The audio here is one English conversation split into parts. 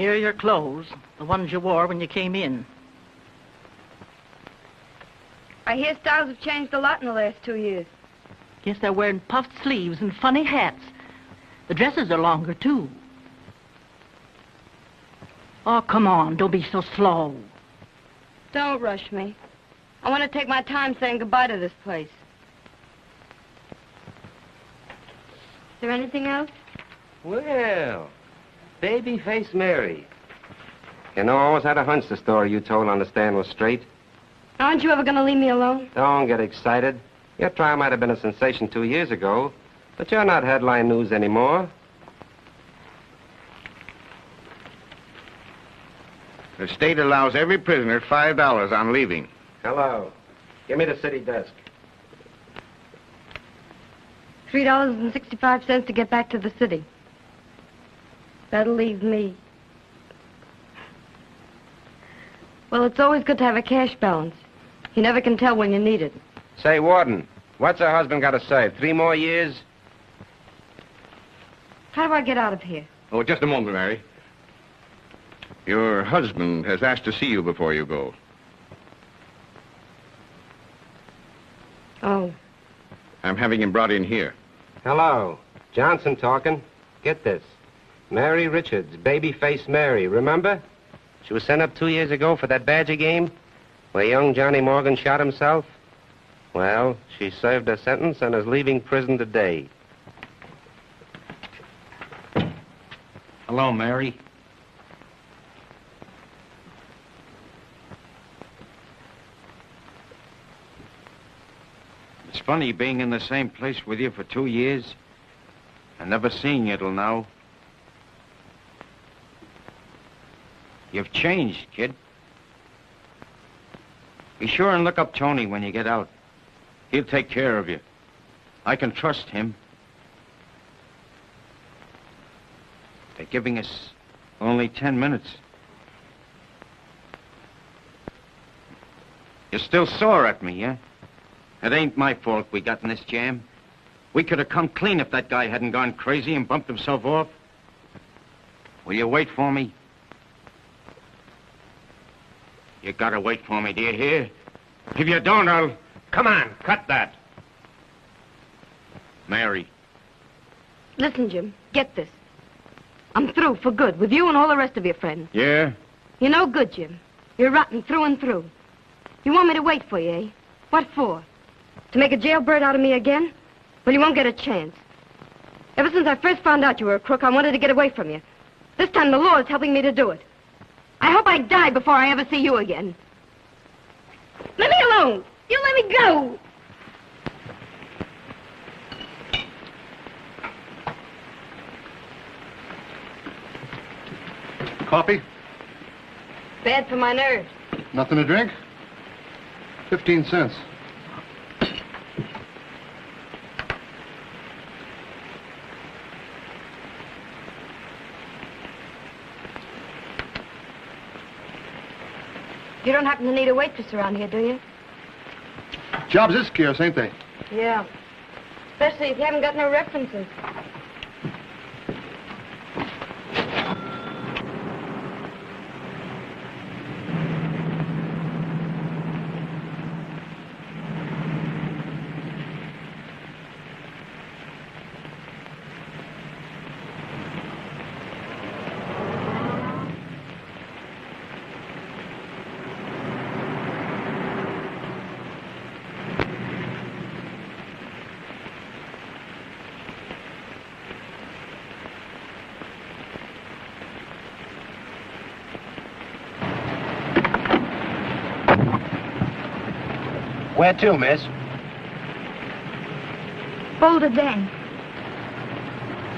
Here are your clothes, the ones you wore when you came in. I hear styles have changed a lot in the last 2 years. Guess they're wearing puffed sleeves and funny hats. The dresses are longer, too. Oh, come on, don't be so slow. Don't rush me. I want to take my time saying goodbye to this place. Is there anything else? Well, baby-faced Mary. You know, I always had a hunch the story you told on the stand was straight. Aren't you ever going to leave me alone? Don't get excited. Your trial might have been a sensation 2 years ago, but you're not headline news anymore. The state allows every prisoner $5 on leaving. Hello. Give me the city desk. $3.65 to get back to the city. That'll leave me. Well, it's always good to have a cash balance. You never can tell when you need it. Say, Warden, what's her husband got to serve? 3 more years? How do I get out of here? Oh, just a moment, Mary. Your husband has asked to see you before you go. Oh. I'm having him brought in here. Hello. Johnson talking. Get this. Mary Richards, baby-faced Mary, remember? She was sent up 2 years ago for that Badger game where young Johnny Morgan shot himself. Well, she served her sentence and is leaving prison today. Hello, Mary. It's funny being in the same place with you for 2 years and never seeing you till now. You've changed, kid. Be sure and look up Tony when you get out. He'll take care of you. I can trust him. They're giving us only 10 minutes. You're still sore at me, yeah? It ain't my fault we got in this jam. We could have come clean if that guy hadn't gone crazy and bumped himself off. Will you wait for me? You gotta wait for me, do you hear? If you don't, I'll... Come on, cut that. Mary. Listen, Jim, get this. I'm through for good with you and all the rest of your friends. Yeah? You're no good, Jim. You're rotten through and through. You want me to wait for you, eh? What for? To make a jailbird out of me again? Well, you won't get a chance. Ever since I first found out you were a crook, I wanted to get away from you. This time the law is helping me to do it. I hope I die before I ever see you again. Let me alone! You let me go! Coffee? Bad for my nerves. Nothing to drink? 15 cents. You don't happen to need a waitress around here, do you? Jobs is scarce, ain't they? Yeah. Especially if you haven't got no references. Where to, miss? Boulder Dam.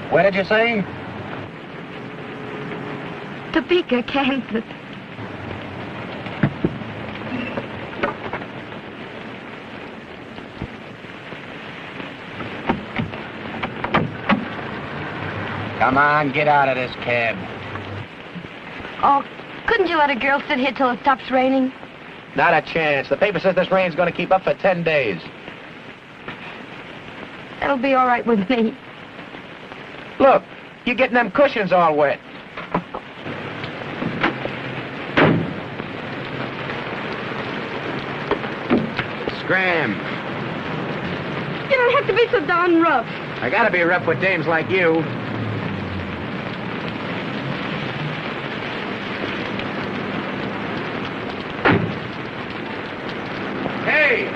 Where did you say? Topeka, Kansas. Come on, get out of this cab. Oh, couldn't you let a girl sit here till it stops raining? Not a chance. The paper says this rain's going to keep up for 10 days. That'll be all right with me. Look, you're getting them cushions all wet. Scram. You don't have to be so darn rough. I gotta be rough with dames like you. Hey!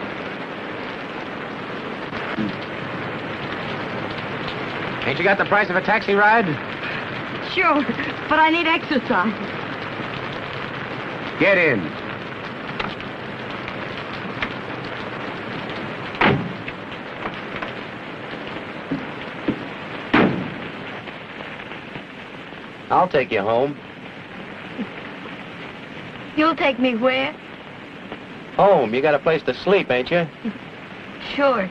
Ain't you got the price of a taxi ride? Sure, but I need exercise. Get in. I'll take you home. You'll take me where? Home. You got a place to sleep, ain't you? Sure.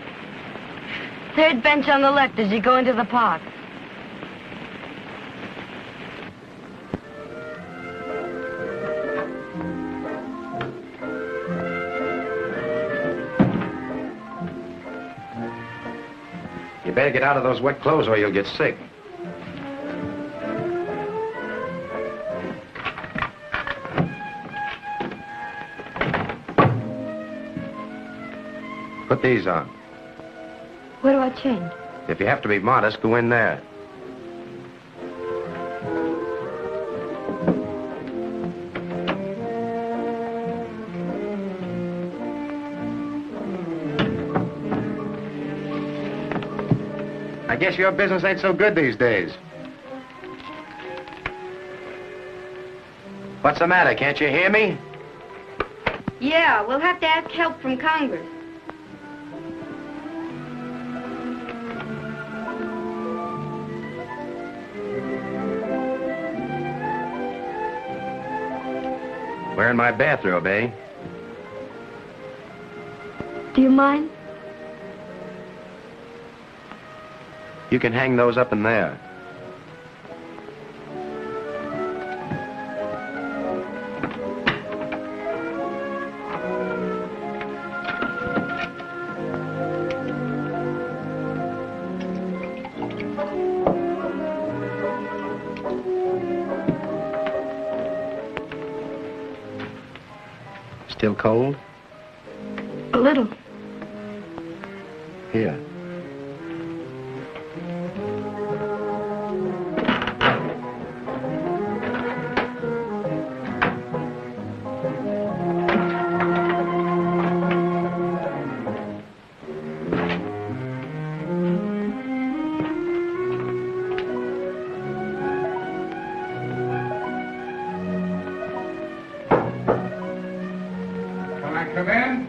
Third bench on the left as you go into the park. You better get out of those wet clothes or you'll get sick. Put these on. Where do I change? If you have to be modest, go in there. I guess your business ain't so good these days. What's the matter? Can't you hear me? Yeah, we'll have to ask help from Congress. Wearing my bathrobe, eh? Do you mind? You can hang those up in there. Still cold? A little. Here. Come in?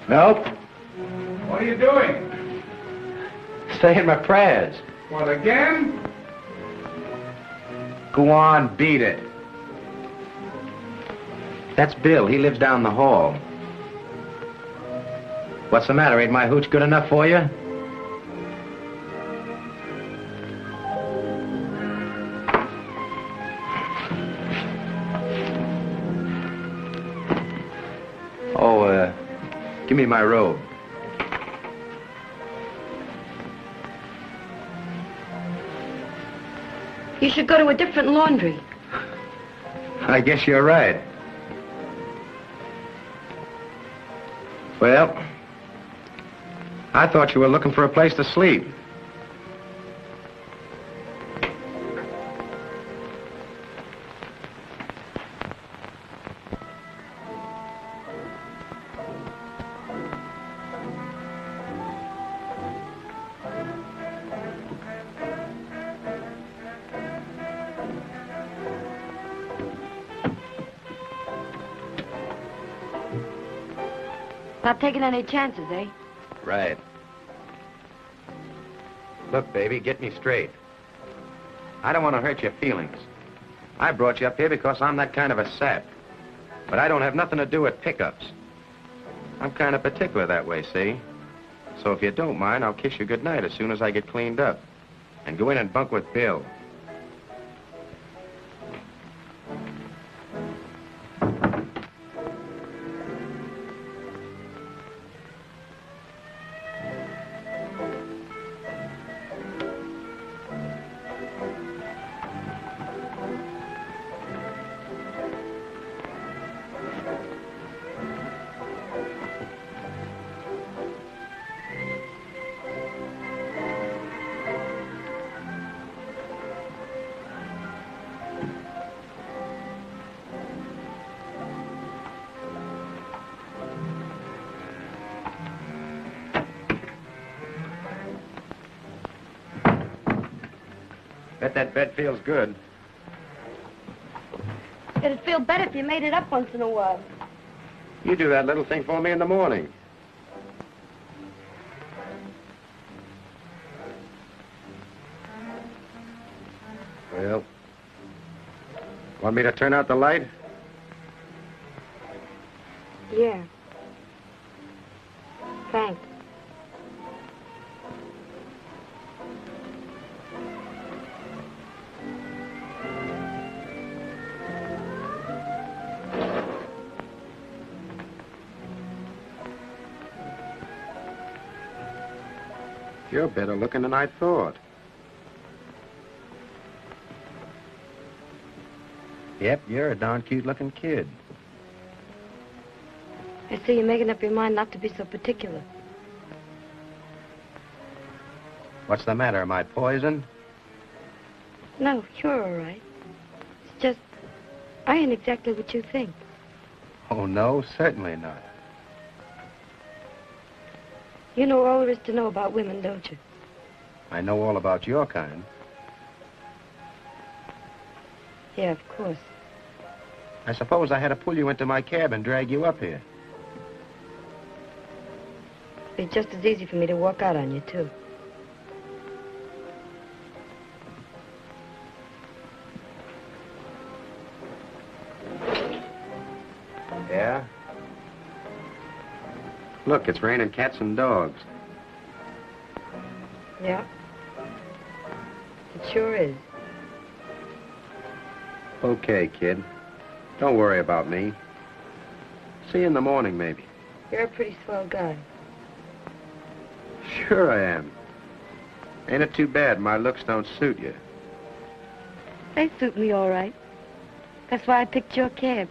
Nope. What are you doing? Saying my prayers. What, again? Go on, beat it. That's Bill. He lives down the hall. What's the matter? Ain't my hooch good enough for you? Oh, give me my robe. You should go to a different laundry. I guess you're right. Well, I thought you were looking for a place to sleep. Not taking any chances, eh? Right. Look, baby, get me straight. I don't want to hurt your feelings. I brought you up here because I'm that kind of a sap. But I don't have nothing to do with pickups. I'm kind of particular that way, see? So if you don't mind, I'll kiss you goodnight as soon as I get cleaned up. And go in and bunk with Bill. Bet that bed feels good. It'd feel better if you made it up once in a while. You do that little thing for me in the morning. Well, want me to turn out the light? Yeah. Thanks. You're better looking than I thought. Yep, you're a darn cute-looking kid. I see you're making up your mind not to be so particular. What's the matter? Am I poisoned? No, you're all right. It's just, I ain't exactly what you think. Oh, no, certainly not. You know all there is to know about women, don't you? I know all about your kind. Yeah, of course. I suppose I had to pull you into my cab and drag you up here. It'd be just as easy for me to walk out on you, too. Yeah? Look, it's raining cats and dogs. Yeah? It sure is. Okay, kid. Don't worry about me. See you in the morning, maybe. You're a pretty swell guy. Sure I am. Ain't it too bad my looks don't suit you? They suit me all right. That's why I picked your cab.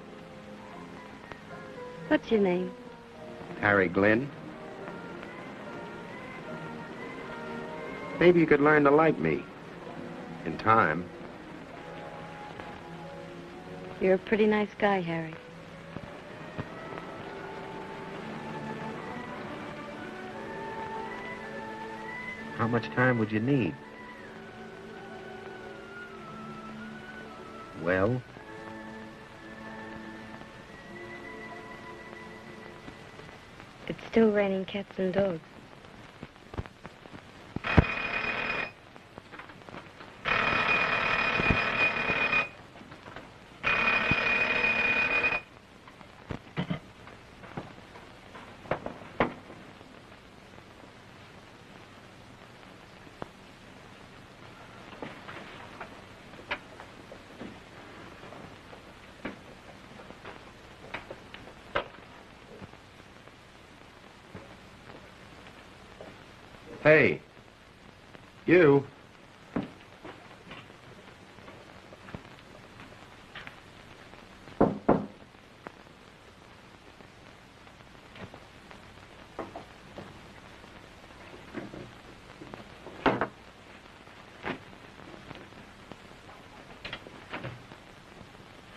What's your name? Harry Glynn. Maybe you could learn to like me. In time. You're a pretty nice guy, Harry. How much time would you need? Well? It's still raining cats and dogs. Hey, you.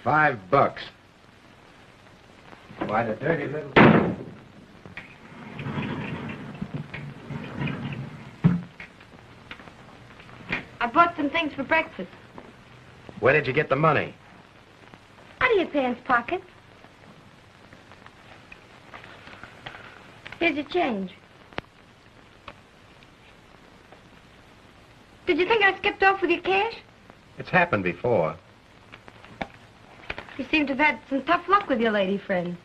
$5. Why, the dirty little... I bought some things for breakfast. Where did you get the money? Out of your pants pocket. Here's your change. Did you think I skipped off with your cash? It's happened before. You seem to have had some tough luck with your lady friend.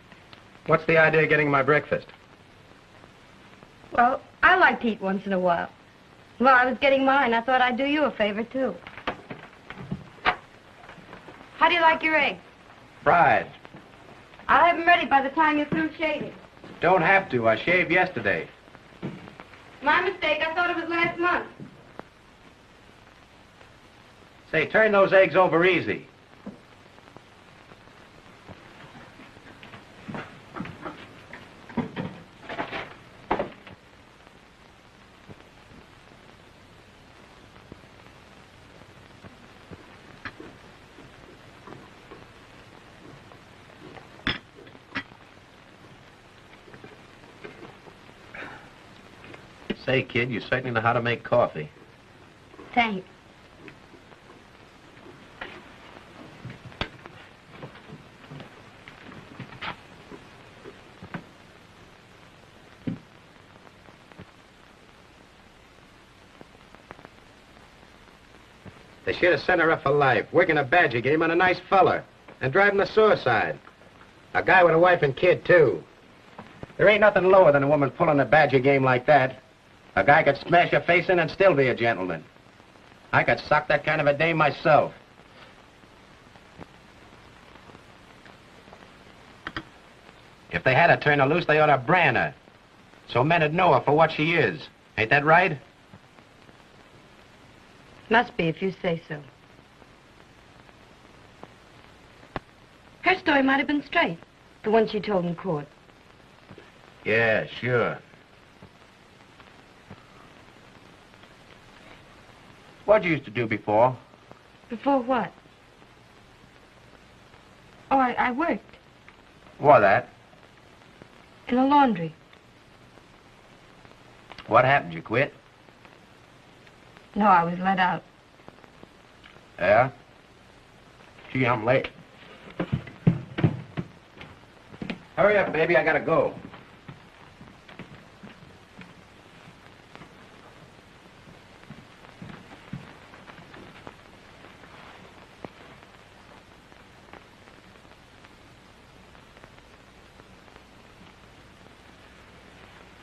What's the idea of getting my breakfast? Well, I like to eat once in a while. Well, I was getting mine. I thought I'd do you a favor, too. How do you like your eggs? Fried. I'll have them ready by the time you're through shaving. Don't have to. I shaved yesterday. My mistake. I thought it was last month. Say, turn those eggs over easy. Say, kid, you certainly know how to make coffee. Thanks. They should have sent her up for life, working a badger game on a nice fella, and driving a suicide. A guy with a wife and kid, too. There ain't nothing lower than a woman pulling a badger game like that. A guy could smash her face in and still be a gentleman. I could sock that kind of a dame myself. If they had to turn her loose, they ought to brand her, so men'd know her for what she is. Ain't that right? Must be, if you say so. Her story might have been straight, the one she told in court. Yeah, sure. What'd you used to do before? Before what? Oh, I worked What, that? in a laundry. What happened? You quit? No, I was let out. Yeah? Gee, I'm late. Hurry up, baby. I gotta go.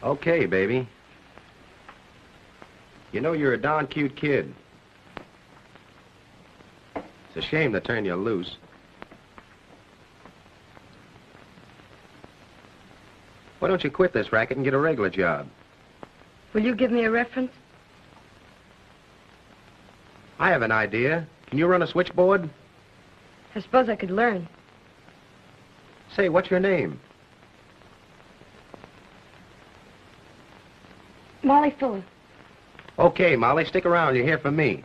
Okay, baby. You know, you're a darn cute kid. It's a shame to turn you loose. Why don't you quit this racket and get a regular job? Will you give me a reference? I have an idea. Can you run a switchboard? I suppose I could learn. Say, what's your name? Molly Fuller. Okay, Molly, stick around. You'll hear from me.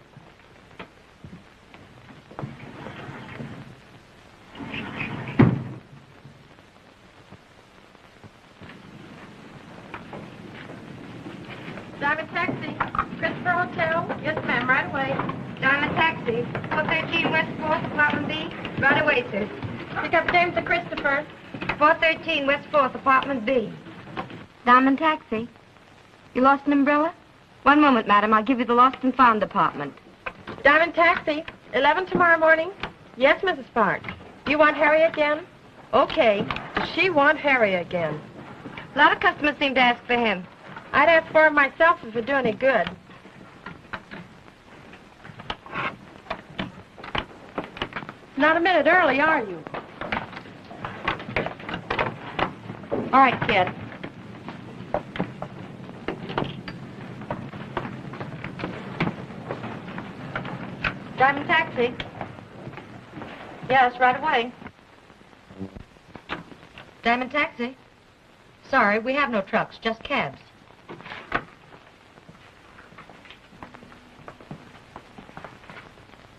Diamond Taxi. Christopher Hotel. Yes, ma'am, right away. Diamond Taxi. 413 West 4th, Apartment B. Right away, sir. Pick up James and Christopher. 413 West 4th, Apartment B. Diamond Taxi. You lost an umbrella? One moment, madam. I'll give you the lost and found department. Diamond Taxi. 11 tomorrow morning. Yes, Mrs. Park. You want Harry again? Okay. Does she want Harry again? A lot of customers seem to ask for him. I'd ask for him myself if it'd do any good. Not a minute early, are you? All right, kid. Diamond Taxi. Yes, right away. Diamond Taxi. Sorry, we have no trucks, just cabs.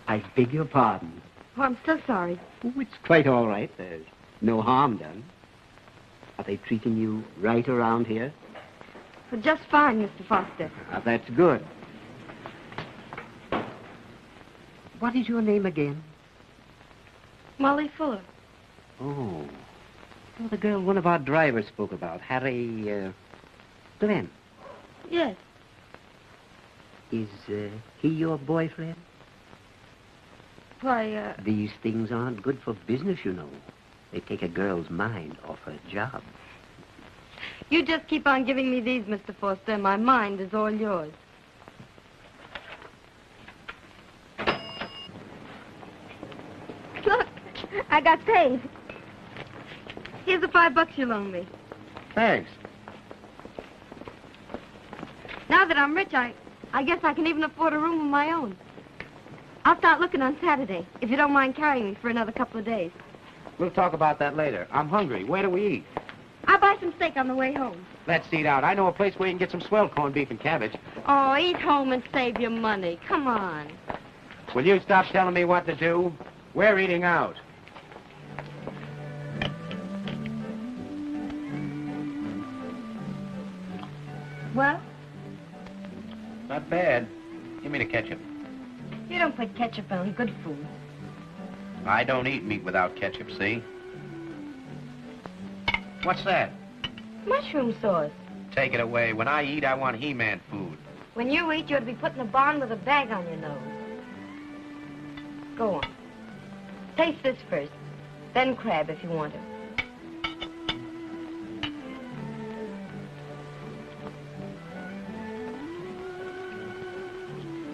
I beg your pardon. Oh, I'm so sorry. Oh, it's quite all right. There's no harm done. Are they treating you right around here? Well, just fine, Mr. Foster. Ah, that's good. What is your name again? Molly Fuller. Oh. Oh, the girl one of our drivers spoke about, Harry, Glynn. Yes. Is he your boyfriend? Why, These things aren't good for business, you know. They take a girl's mind off her job. you just keep on giving me these, Mr. Foster, and my mind is all yours. Look, I got paid. Here's the $5 you loaned me. Thanks. Now that I'm rich, I guess I can even afford a room of my own. I'll start looking on Saturday, if you don't mind carrying me for another couple of days. We'll talk about that later. I'm hungry. Where do we eat? I'll buy some steak on the way home. Let's eat out. I know a place where you can get some swell corned beef and cabbage. Oh, eat home and save your money. Come on. Will you stop telling me what to do? We're eating out. Well, Not bad. Give me the ketchup. you don't put ketchup on good food. I don't eat meat without ketchup, see? What's that? Mushroom sauce. Take it away. When I eat, I want He-Man food. When you eat, you ought to be put in a barn with a bag on your nose. Go on. Taste this first, then crab if you want it.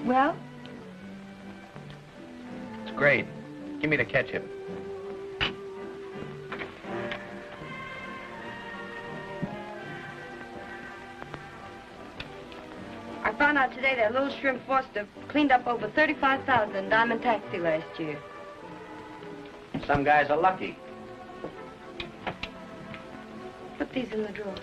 Well? It's great. Give me the ketchup. I found out today that little shrimp Foster cleaned up over $35,000 in diamond taxi last year. Some guys are lucky. Put these in the drawer.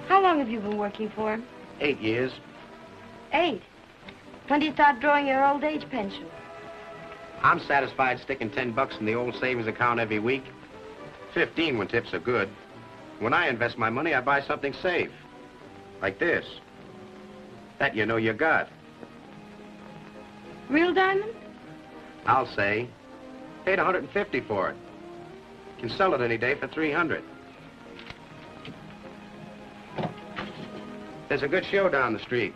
How long have you been working for him? 8 years. 8. When do you start drawing your old age pension? I'm satisfied sticking $10 in the old savings account every week. 15 when tips are good. When I invest my money, I buy something safe. Like this. That you know you got. Real diamond? I'll say. Paid $150 for it. Can sell it any day for $300. There's a good show down the street.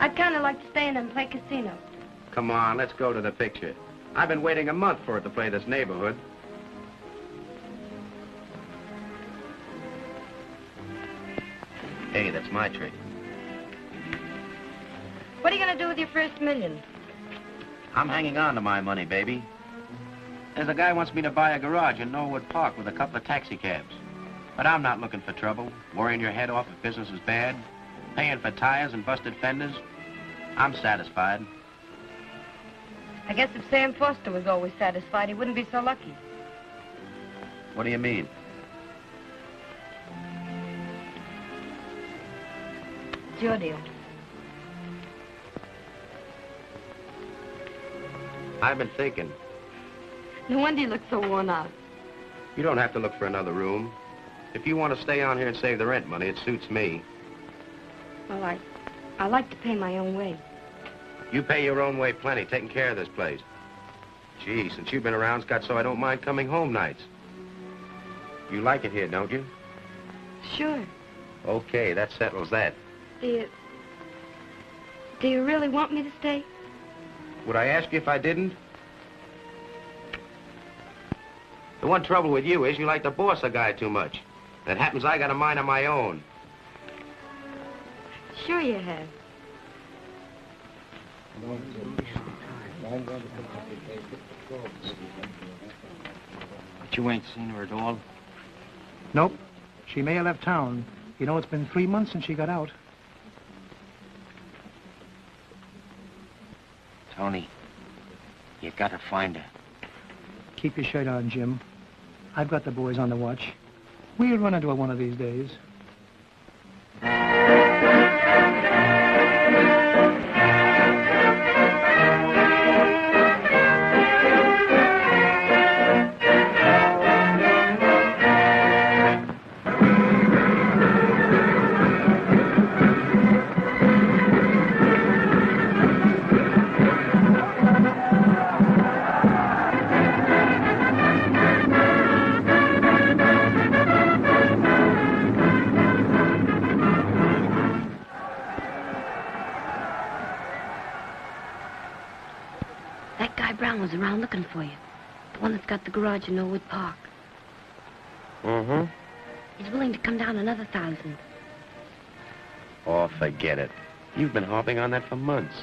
I'd kind of like to stay in and play casino. Come on, let's go to the picture. I've been waiting a month for it to play this neighborhood. Hey, that's my trick. What are you going to do with your first $1 million? I'm hanging on to my money, baby. There's a guy wants me to buy a garage in Norwood Park with a couple of taxi cabs. But I'm not looking for trouble, worrying your head off if business is bad, paying for tires and busted fenders. I'm satisfied. I guess if Sam Foster was always satisfied, he wouldn't be so lucky. What do you mean? It's your deal. I've been thinking. No wonder you look so worn out. You don't have to look for another room. If you want to stay on here and save the rent money, it suits me. Well, I like to pay my own way. You pay your own way plenty, taking care of this place. Gee, since you've been around, it's got so I don't mind coming home nights. You like it here, don't you? Sure. Okay, that settles that. Do you really want me to stay? Would I ask you if I didn't? The one trouble with you is you like to boss a guy too much. That happens I got a mind of my own. Sure you have. But you ain't seen her at all? Nope. She may have left town. You know, it's been 3 months since she got out. Tony, you gotta find her. Keep your shirt on, Jim. I've got the boys on the watch. We'll run into her one of these days. Was around looking for you. The one that's got the garage in Norwood Park. Mm-hmm. He's willing to come down another 1,000. Oh, forget it. You've been harping on that for months.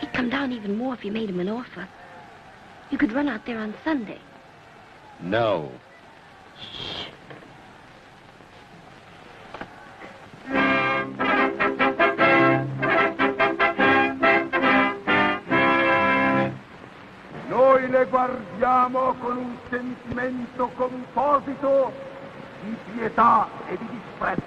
He'd come down even more if you made him an offer. You could run out there on Sunday. No. Shh. Noi le guardiamo con un sentimento composito di pietà e di disprezzo.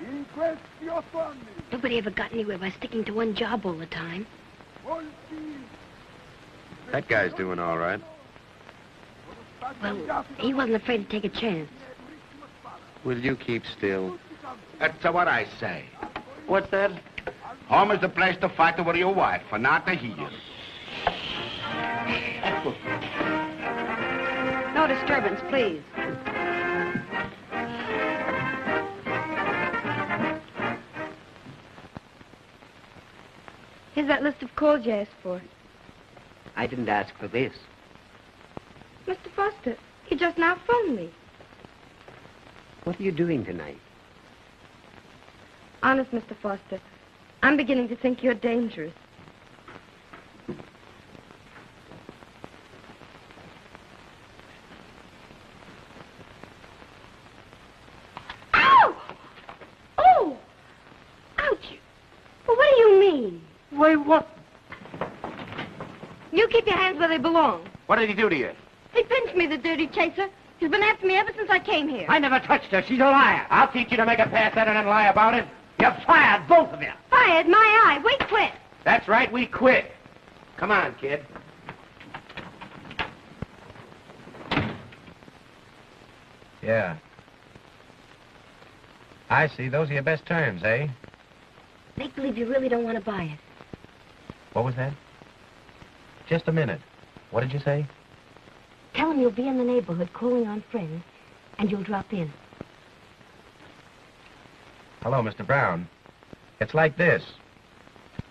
In questi 8 anni... Nobody ever got anywhere by sticking to one job all the time. That guy's doing all right. Well, he wasn't afraid to take a chance. Will you keep still? That's what I say. What's that? Home is the place to fight over your wife, and not to hear. No, No disturbance, please. Here's that list of calls you asked for. I didn't ask for this. Mr. Foster, you just now phoned me. What are you doing tonight? Honest, Mr. Foster, I'm beginning to think you're dangerous. Ow! Oh! Ouch! Well, what do you mean? Wait, what? You keep your hands where they belong. What did he do to you? He pinched me, the dirty chaser. He's been after me ever since I came here. I never touched her. She's a liar. I'll teach you to make a pass at it and lie about it. You're fired, both of you. Fired? My eye. We quit. That's right, we quit. Come on, kid. Yeah. I see. Those are your best terms, eh? Make believe you really don't want to buy it. What was that? Just a minute. What did you say? Tell him you'll be in the neighborhood calling on friends, and you'll drop in. Hello, Mr. Brown. It's like this.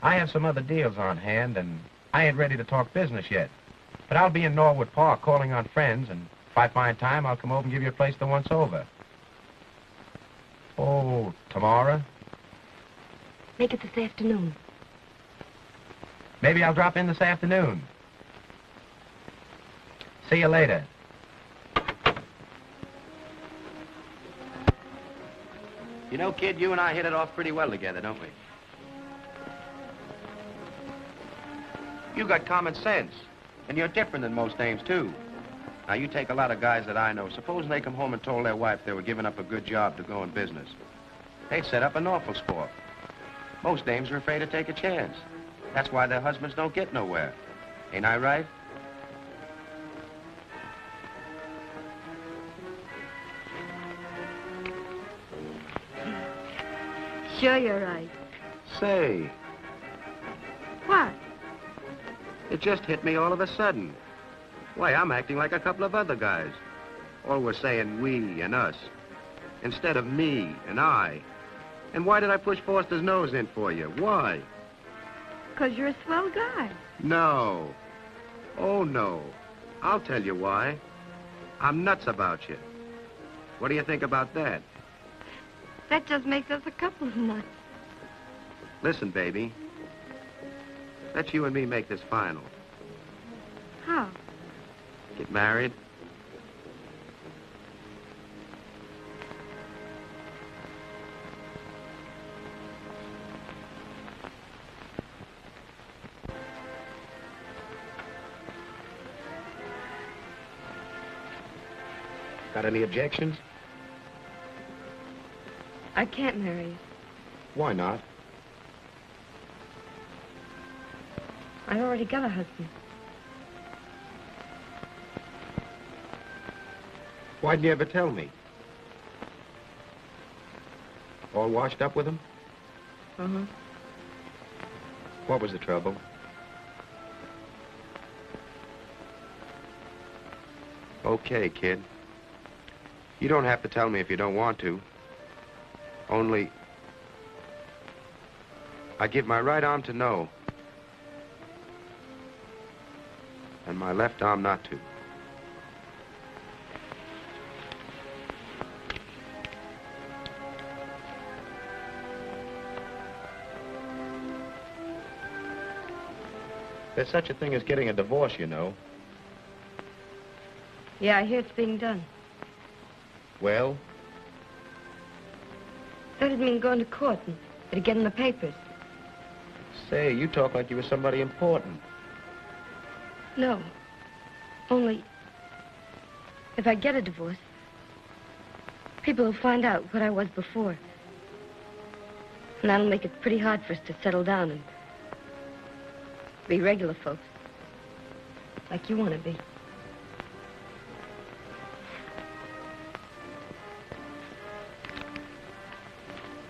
I have some other deals on hand, and I ain't ready to talk business yet. But I'll be in Norwood Park calling on friends, and if I find time, I'll come over and give you a place to once over. Oh, tomorrow? Make it this afternoon. Maybe I'll drop in this afternoon. See you later. You know, kid, you and I hit it off pretty well together, don't we? You got common sense, and you're different than most dames, too. Now, you take a lot of guys that I know. Supposing they come home and told their wife they were giving up a good job to go in business. They'd set up an awful score. Most dames are afraid to take a chance. That's why their husbands don't get nowhere. Ain't I right? Sure you're right. Say, What? it just hit me all of a sudden. Why, I'm acting like a couple of other guys. All we're saying we and us, instead of me and I. And why did I push Foster's nose in for you? Why? 'Cause you're a swell guy. No. Oh, no. I'll tell you why. I'm nuts about you. What do you think about that? That just makes us a couple of nuts. Listen, baby. Let you and me make this final. How? Get married. Got any objections? I can't marry you. Why not? I've already got a husband. Why'd you ever tell me? All washed up with him? Uh-huh. What was the trouble? Okay, kid. You don't have to tell me if you don't want to. Only, I give my right arm to no, and my left arm not to. There's such a thing as getting a divorce, you know. Yeah, I hear it's being done. Well? That'd mean going to court and it'd get in the papers. Say, you talk like you were somebody important. No. Only, if I get a divorce, people will find out what I was before. And that'll make it pretty hard for us to settle down and be regular folks. Like you want to be.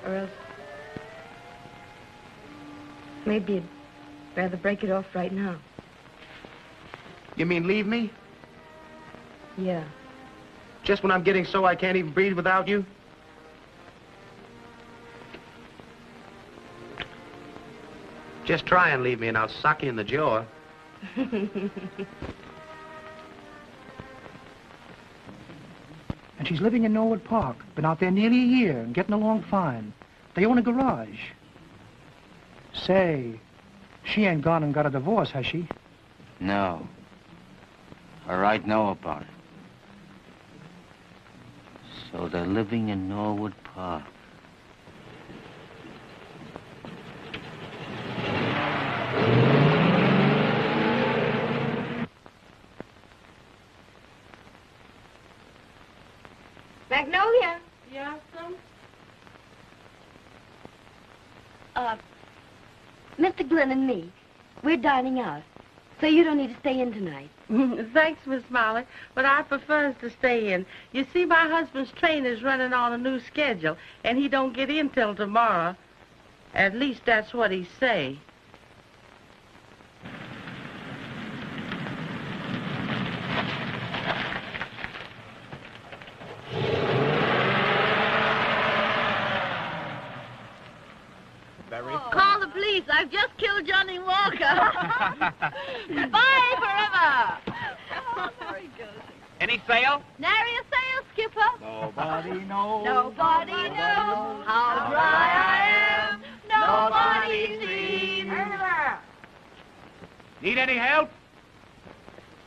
Or else, maybe you'd rather break it off right now. You mean leave me? Yeah. Just when I'm getting so I can't even breathe without you? Just try and leave me and I'll sock you in the jaw. And she's living in Norwood Park. Been out there nearly a year and getting along fine. They own a garage. Say, she ain't gone and got a divorce, has she? No. I right know about it. So they're living in Norwood Park. Magnolia. Yes, Mr. Glynn and me, we're dining out, so you don't need to stay in tonight. Thanks, Miss Molly, but I prefers to stay in. You see, my husband's train is running on a new schedule, and he don't get in till tomorrow. At least that's what he say. Call the police. I've just killed Johnny Walker. Goodbye forever. Oh, very good. Any sail? Nary a sail, Skipper. Nobody knows. Nobody knows how dry I am. Nobody sees. Need any help?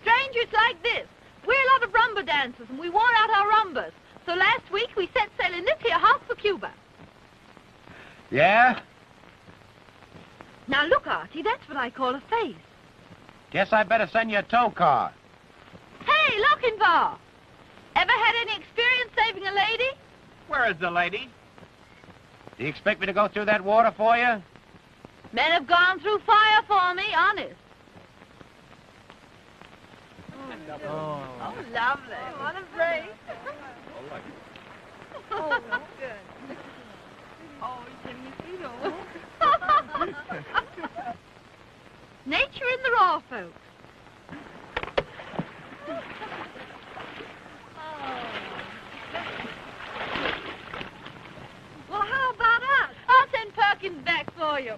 Strangers like this. We're a lot of rumba dancers, and we wore out our rumbas. So last week we set sail in this here house for Cuba. Yeah? Now look, Artie, that's what I call a face. Guess I better send you a tow car. Hey, Lochinvar! Ever had any experience saving a lady? Where is the lady? Do you expect me to go through that water for you? Men have gone through fire for me, honest. Oh, Lovely. What a break. Oh, good. Oh, nature in the raw, folks. Well, how about us? I'll send Perkins back for you.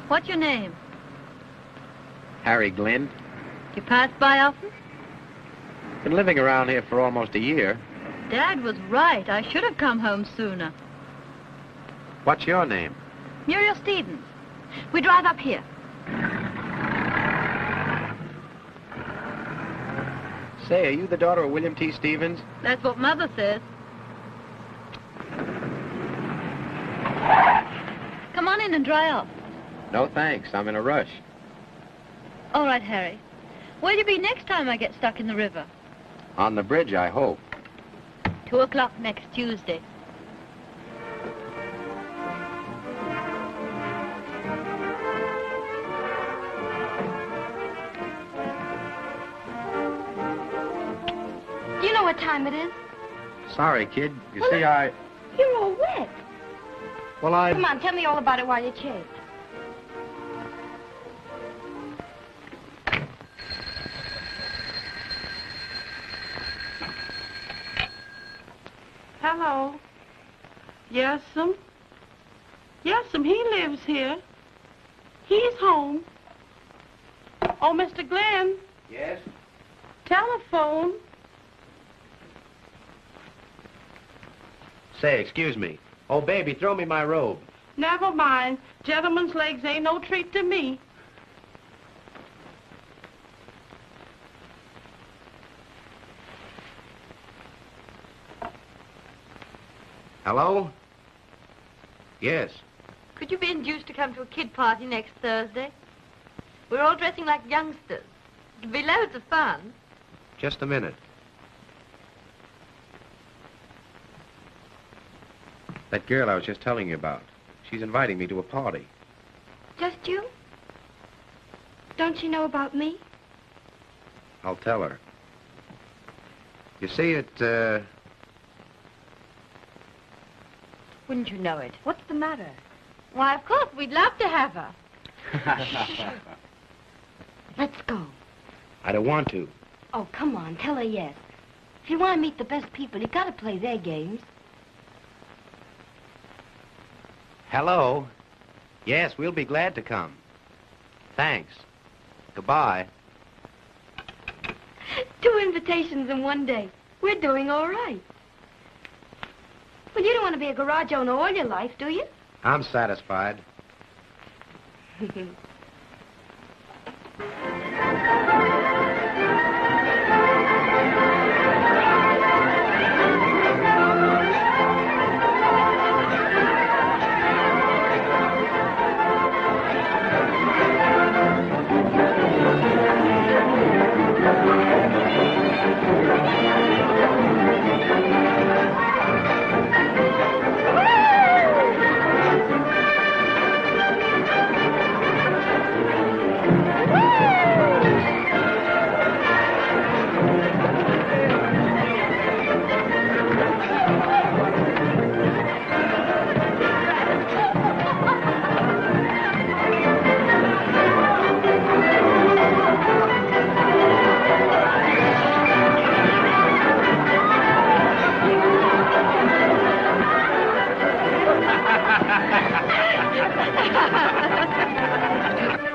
What's your name? Harry Glynn. You pass by often? Been living around here for almost a year. Dad was right. I should have come home sooner. What's your name? Muriel Stevens. We drive up here. Say, are you the daughter of William T. Stevens? That's what Mother says. Come on in and dry off. No, thanks. I'm in a rush. All right, Harry. Where'll you be next time I get stuck in the river? On the bridge, I hope. 2 o'clock next Tuesday. Do you know what time it is? Sorry, kid. You Well, see, You're all wet. Well, I... Come on, tell me all about it while you change. Hello. Yes'm. Yes'm, he lives here. He's home. Oh, Mr. Glynn. Yes? Telephone. Say, excuse me. Oh, baby, throw me my robe. Never mind. Gentlemen's legs ain't no treat to me. Hello? Yes. Could you be induced to come to a kid party next Thursday? We're all dressing like youngsters. It'll be loads of fun. Just a minute. That girl I was just telling you about. She's inviting me to a party. Just you? Don't you know about me? I'll tell her. You see, Wouldn't you know it? What's the matter? Why, of course, we'd love to have her. Let's go. I don't want to. Oh, come on, tell her yes. If you want to meet the best people, you got to play their games. Hello. Yes, we'll be glad to come. Thanks. Goodbye. 2 invitations in one day. We're doing all right. Well, you don't want to be a garage owner all your life, do you? I'm satisfied.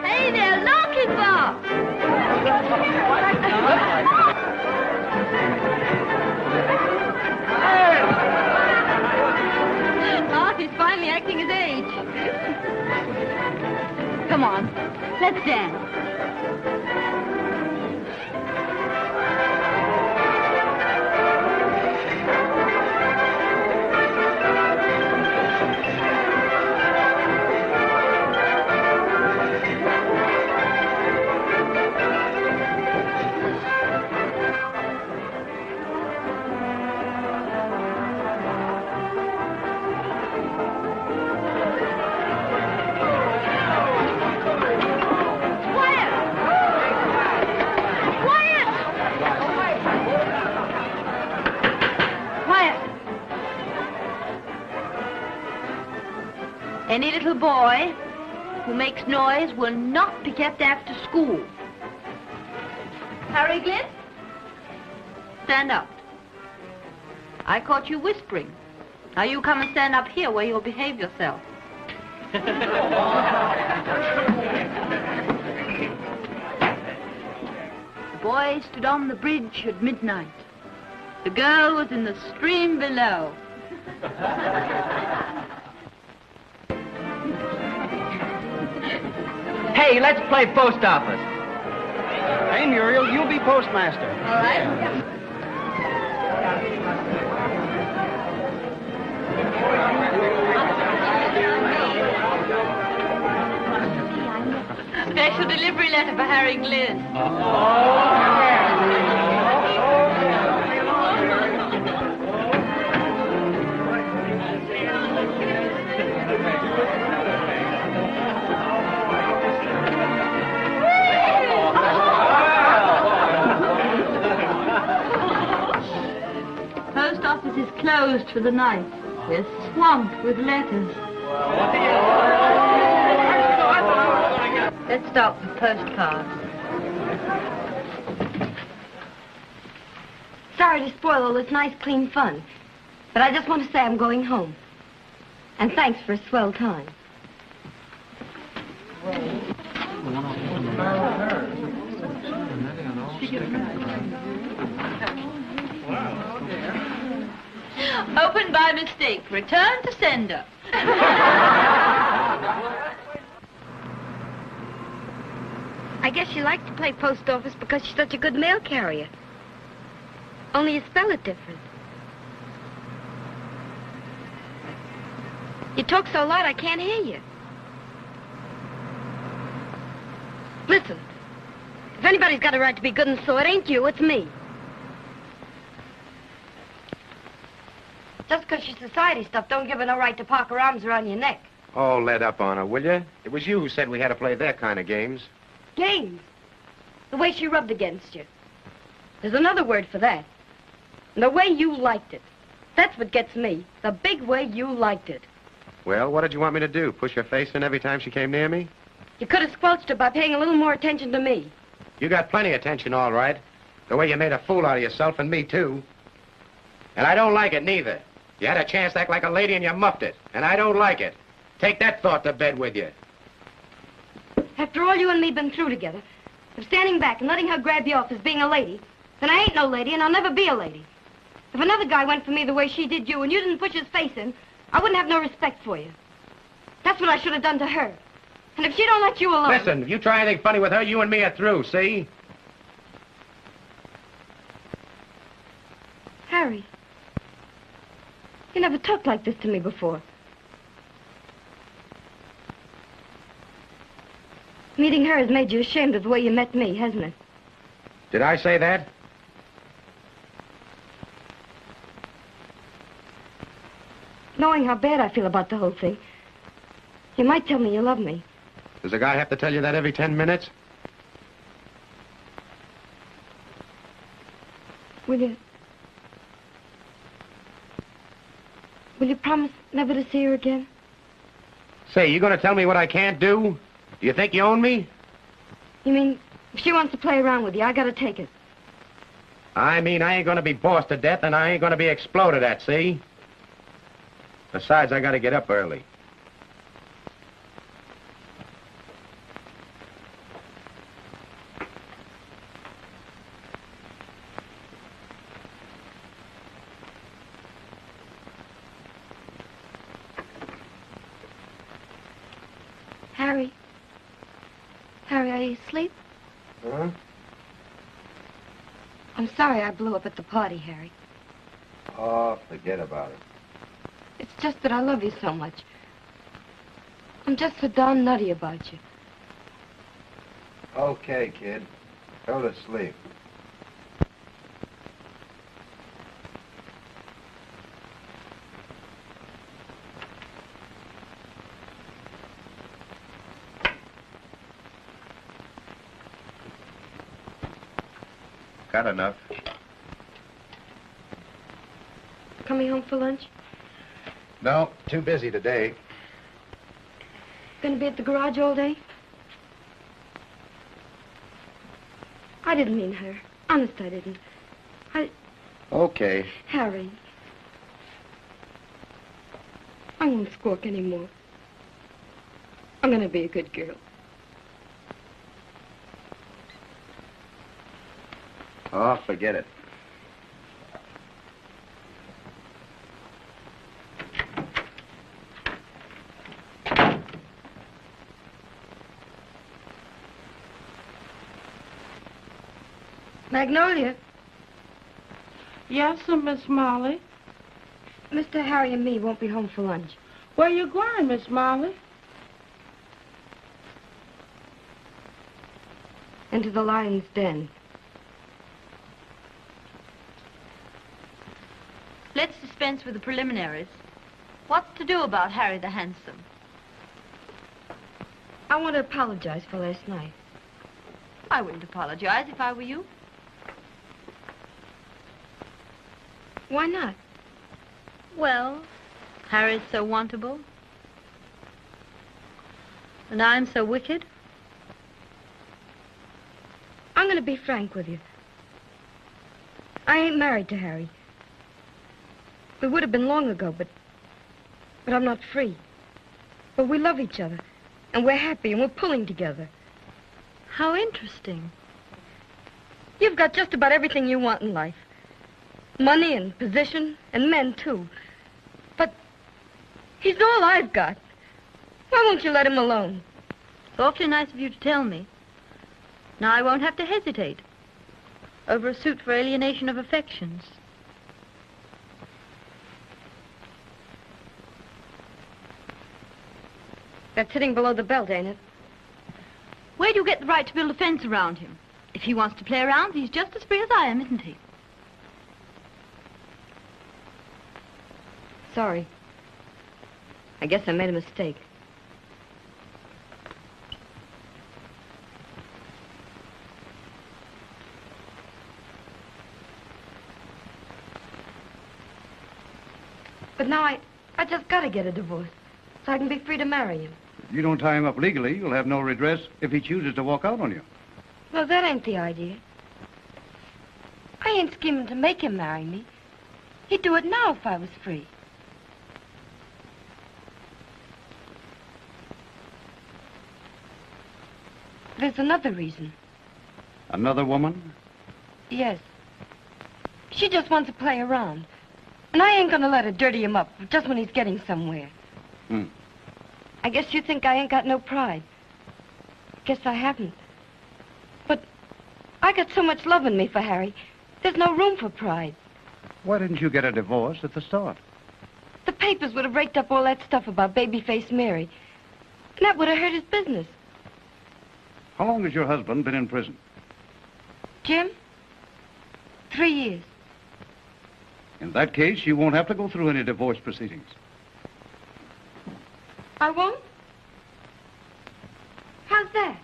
Hey there, Larkin Bar! Artie's finally acting his age. Come on, let's dance. Any little boy who makes noise will not be kept after school. Harry Glynn, stand up. I caught you whispering. Now you come and stand up here where you'll behave yourself. The boy stood on the bridge at midnight. The girl was in the stream below. Hey, let's play post office. Hey, Muriel, you'll be postmaster. All right. Special delivery letter for Harry Glynn. Post office is closed for the night. We're swamped with letters. Let's start with postcards. Sorry to spoil all this nice, clean fun, but I just want to say I'm going home. And thanks for a swell time. Opened by mistake. Return to sender. I guess she likes to play post office because she's such a good mail carrier. Only you spell it different. You talk so loud I can't hear you. Listen, if anybody's got a right to be good and so it ain't you, it's me. Just because she's society stuff don't give her no right to park her arms around your neck. Oh, let up on her, will you? It was you who said we had to play their kind of games. Games. The way she rubbed against you. There's another word for that. And the way you liked it. That's what gets me. The big way you liked it. Well, what did you want me to do? Push her face in every time she came near me? You could have squelched her by paying a little more attention to me. You got plenty of attention, all right. The way you made a fool out of yourself and me, too. And I don't like it, neither. You had a chance to act like a lady and you muffed it. And I don't like it. Take that thought to bed with you. After all you and me been through together, if standing back and letting her grab you off as being a lady, then I ain't no lady and I'll never be a lady. If another guy went for me the way she did you and you didn't push his face in, I wouldn't have no respect for you. That's what I should have done to her. And if she don't let you alone... Listen, if you try anything funny with her, you and me are through, see? Harry, you never talked like this to me before. Meeting her has made you ashamed of the way you met me, hasn't it? Did I say that? Knowing how bad I feel about the whole thing, you might tell me you love me. Does a guy have to tell you that every 10 minutes? Will you promise never to see her again? Say, you gonna tell me what I can't do? Do you think you own me? You mean, if she wants to play around with you, I gotta take it? I mean, I ain't gonna be bossed to death and I ain't gonna be exploded at, see? Besides, I gotta get up early. Harry, are you asleep? Huh? I'm sorry I blew up at the party, Harry. Oh, forget about it. It's just that I love you so much. I'm just so darn nutty about you. Okay, kid. Go to sleep. Got enough. Coming home for lunch? No, too busy today. Gonna be at the garage all day? I didn't mean her. Honest, I didn't. Okay. Harry. I won't squawk anymore. I'm gonna be a good girl. Oh, forget it. Magnolia. Yes, sir, Miss Molly. Mr. Harry and me won't be home for lunch. Where you going, Miss Molly? Into the lion's den. Let's dispense with the preliminaries. What's to do about Harry the Handsome? I want to apologize for last night. I wouldn't apologize if I were you. Why not? Well, Harry's so wantable. And I'm so wicked. I'm going to be frank with you. I ain't married to Harry. We would have been long ago, but I'm not free. But we love each other, and we're happy, and we're pulling together. How interesting. You've got just about everything you want in life. Money and position, and men, too. But he's all I've got. Why won't you let him alone? It's awfully nice of you to tell me. Now I won't have to hesitate over a suit for alienation of affections. That's sitting below the belt, ain't it? Where do you get the right to build a fence around him? If he wants to play around, he's just as free as I am, isn't he? Sorry. I guess I made a mistake. But now I just gotta get a divorce. so I can be free to marry him. If you don't tie him up legally, you'll have no redress if he chooses to walk out on you. Well, that ain't the idea. I ain't scheming to make him marry me. He'd do it now if I was free. There's another reason. Another woman? Yes. She just wants to play around. And I ain't gonna let her dirty him up just when he's getting somewhere. I guess you think I ain't got no pride. Guess I haven't. But I got so much love in me for Harry, there's no room for pride. Why didn't you get a divorce at the start? The papers would have raked up all that stuff about baby-faced Mary. And that would have hurt his business. How long has your husband been in prison? Jim? 3 years. In that case, you won't have to go through any divorce proceedings. I won't? How's that?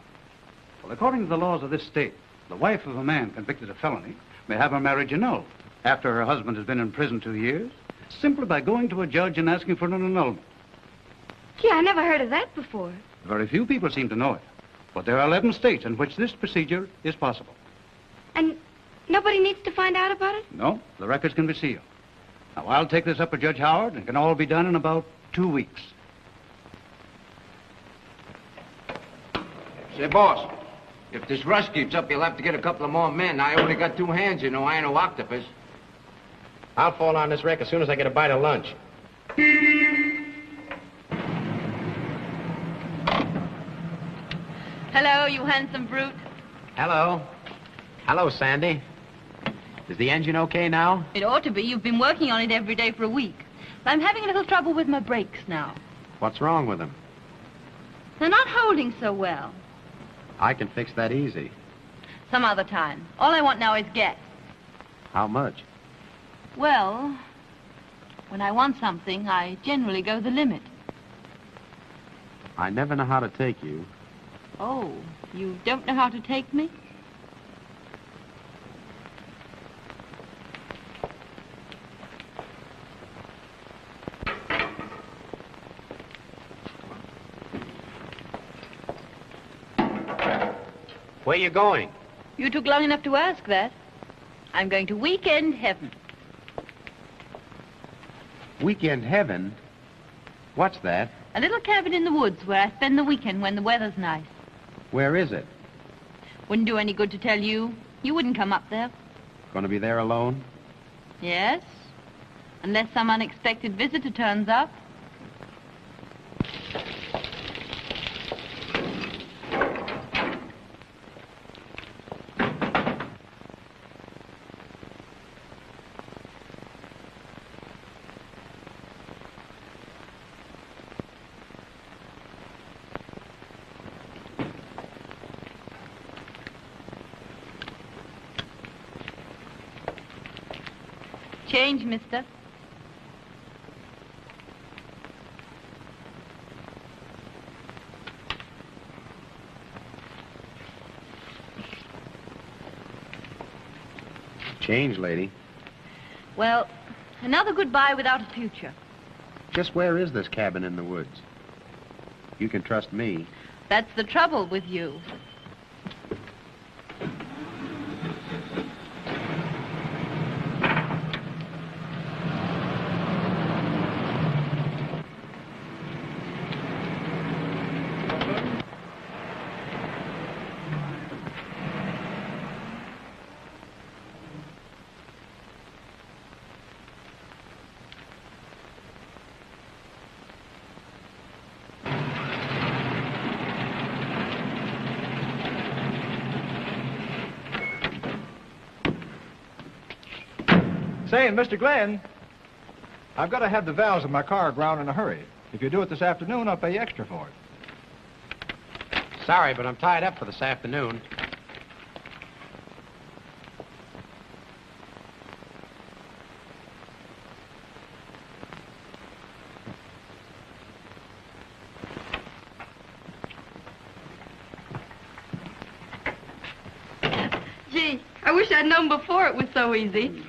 Well, according to the laws of this state, the wife of a man convicted of felony may have her marriage annulled after her husband has been in prison 2 years, simply by going to a judge and asking for an annulment. Gee, I never heard of that before. Very few people seem to know it, but there are 11 states in which this procedure is possible. And nobody needs to find out about it? No, the records can be sealed. Now, I'll take this up with Judge Howard, and it can all be done in about 2 weeks. Say, boss, if this rush keeps up, you'll have to get a couple of more men. I only got 2 hands, you know. I ain't no octopus. I'll fall on this wreck as soon as I get a bite of lunch. Hello, you handsome brute. Hello. Hello, Sandy. Is the engine okay now? It ought to be. You've been working on it every day for a week. But I'm having a little trouble with my brakes now. What's wrong with them? They're not holding so well. I can fix that easy. Some other time. All I want now is gas. How much? Well, when I want something, I generally go the limit. I never know how to take you. Oh, you don't know how to take me? Where you going? You took long enough to ask that. I'm going to weekend heaven. Weekend heaven? What's that? A little cabin in the woods where I spend the weekend when the weather's nice. Where is it? Wouldn't do any good to tell you. You wouldn't come up there. Going to be there alone? Yes. Unless some unexpected visitor turns up. Change, mister. Change, lady. Well, another goodbye without a future. Just where is this cabin in the woods? You can trust me. That's the trouble with you. Say, Mr. Glynn, I've got to have the valves in my car ground in a hurry. If you do it this afternoon, I'll pay you extra for it. Sorry, but I'm tied up for this afternoon. Gee, I wish I'd known before it was so easy.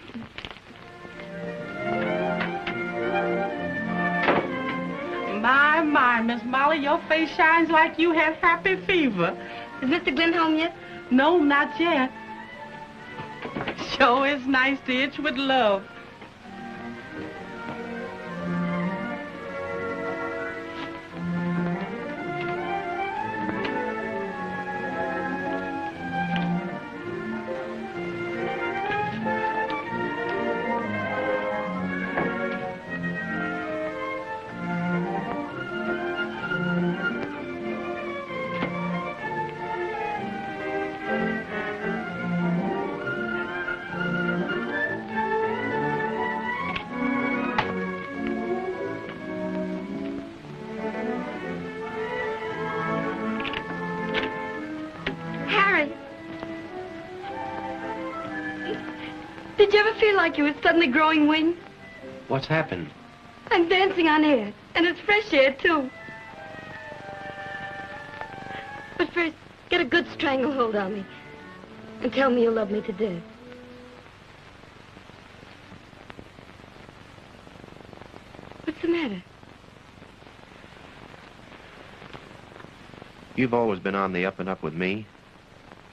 My, Miss Molly, your face shines like you had happy fever. Is Mr. Glynn home yet? No, not yet. Sure is nice to itch with love. Did you ever feel like you were suddenly growing wings? What's happened? I'm dancing on air, and it's fresh air, too. But first, get a good stranglehold on me, and tell me you love me to death. What's the matter? You've always been on the up and up with me,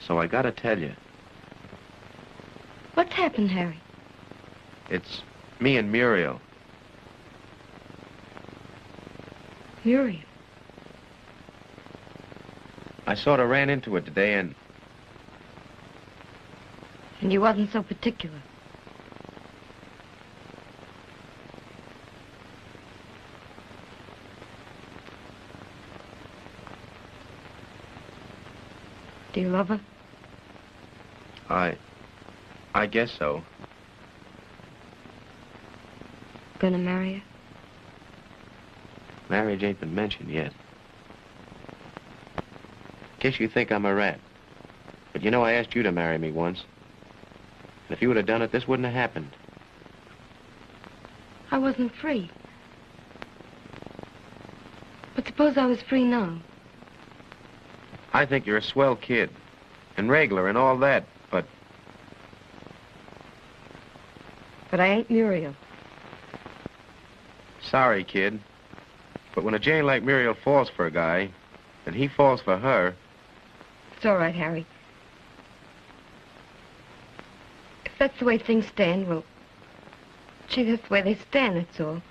so I gotta tell you. What's happened, Harry? It's me and Muriel. Muriel? I sort of ran into it today, and you wasn't so particular. Do you love her? I guess so. Gonna marry her? Marriage ain't been mentioned yet. Guess you think I'm a rat. But you know I asked you to marry me once. And if you would have done it, this wouldn't have happened. I wasn't free. But suppose I was free now. I think you're a swell kid. And regular and all that, but... But I ain't Muriel. Sorry, kid. But when a jane like Muriel falls for a guy, and he falls for her... It's all right, Harry. If that's the way things stand, well... Gee, that's the way they stand, that's all.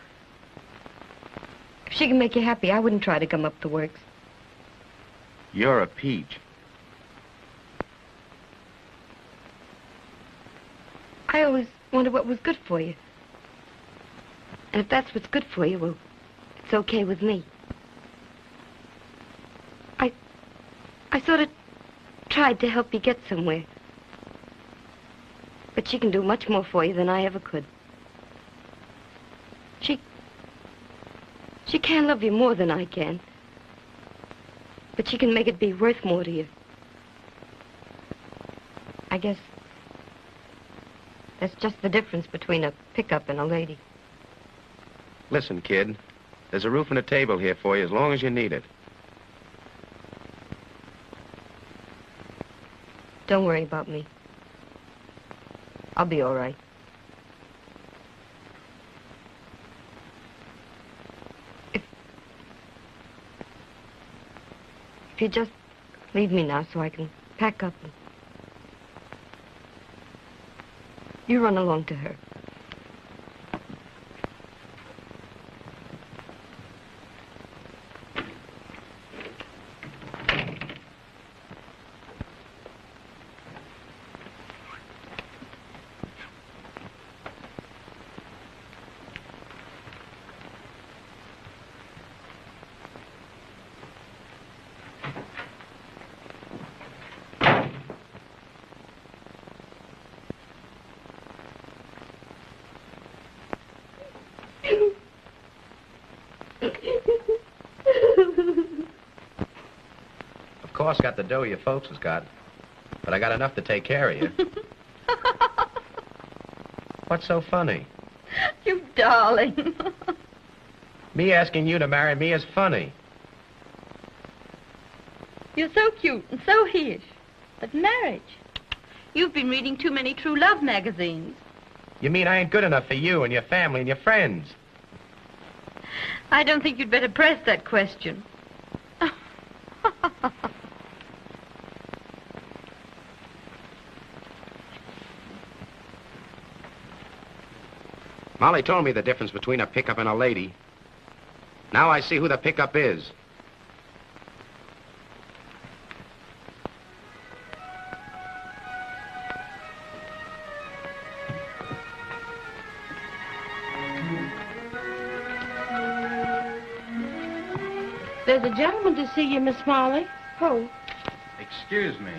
If she can make you happy, I wouldn't try to come up the works. You're a peach. I always wondered what was good for you. And if that's what's good for you, well, it's okay with me. I sort of tried to help you get somewhere. But she can do much more for you than I ever could. She can love you more than I can. But she can make it be worth more to you. I guess that's just the difference between a pickup and a lady. Listen, kid. There's a roof and a table here for you as long as you need it. Don't worry about me. I'll be all right. If you just leave me now so I can pack up and... You run along to her. Of course, got the dough your folks has got. But I got enough to take care of you. What's so funny? You darling. Me asking you to marry me is funny. You're so cute and so hish. But marriage? You've been reading too many true love magazines. You mean I ain't good enough for you and your family and your friends? I don't think you'd better press that question. Molly told me the difference between a pickup and a lady. Now I see who the pickup is. There's a gentleman to see you, Miss Molly. Who? Excuse me.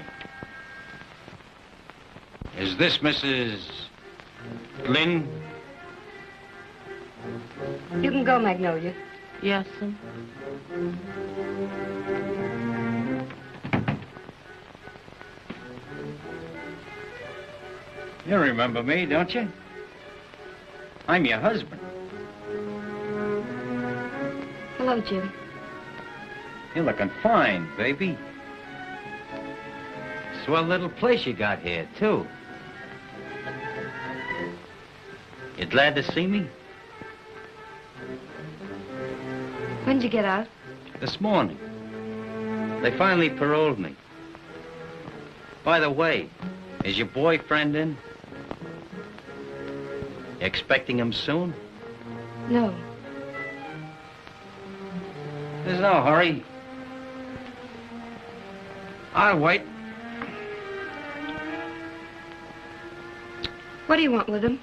Is this Mrs. Glynn? You can go, Magnolia. Yes, sir. You remember me, don't you? I'm your husband. Hello, Jim. You're looking fine, baby. Swell little place you got here, too. You glad to see me? When'd you get out? This morning. They finally paroled me. By the way, is your boyfriend in? You expecting him soon? No. There's no hurry. I'll wait. What do you want with him?